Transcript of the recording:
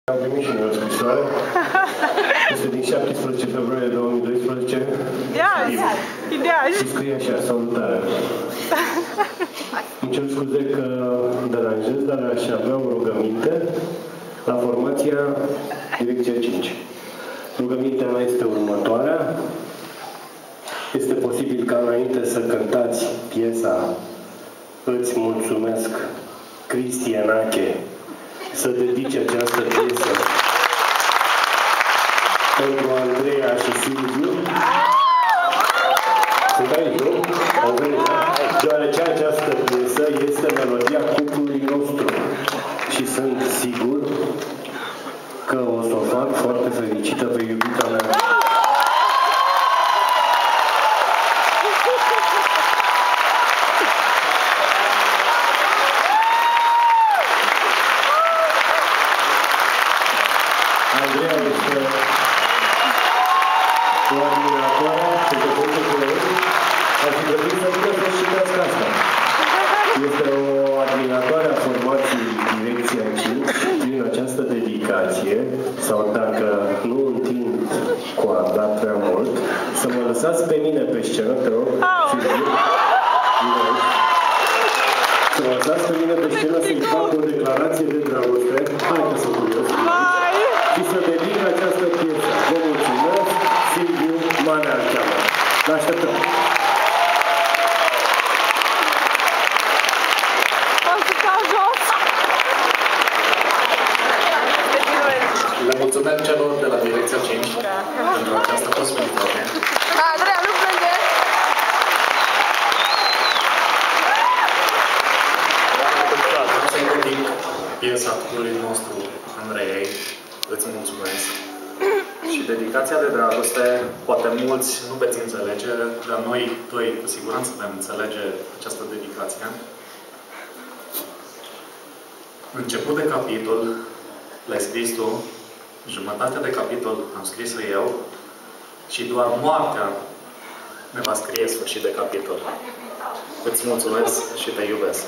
Am primit și noi o scrisoare. Este din 17 februarie 2012. Ideal. Și scrie așa, salutare. Îmi cer scuze că deranjez, dar aș avea o rugăminte la formația Direcția 5. Rugămintea mea este următoarea. Este posibil ca înainte să cântați piesa Îți mulțumesc, Cristi Enache, să dedice această piesă pentru Andreea și Silviu. Sunt aici, nu? Au venit, da? Deoarece această piesă este melodia cuplului nostru și sunt sigur că o să o fac foarte fericită pe iubita mea. Andreea este o admiratoare, pe cuvântul cu ei, ar fi trebuit să vină să citească asta. Este o admiratoare a formației Direcția 5 prin această dedicație, sau dacă nu întind coarda prea mult, să mă lăsați pe mine pe scenă, te rog, să mă lăsați pe mine pe scenă să-i fac o declarație de dragoste. Hai că sunt curios. Și să dedic această piesă. Vă mulțumesc, Silviu Manea îl cheamă. Vă așteptăm! O să stau jos! Le mulțumesc celor de la Direcția 5 pentru această posibilitate. Andreea, nu plânge! Să-i dedic piesa cuplului nostru, Andrei, Îți mulțumesc. Și dedicația de dragoste, poate mulți nu veți înțelege, dar noi doi cu siguranță vom înțelege această dedicație. Început de capitol l-ai scris tu, jumătate de capitol am scris-o eu și doar moartea ne va scrie sfârșit de capitol. Îți mulțumesc și te iubesc.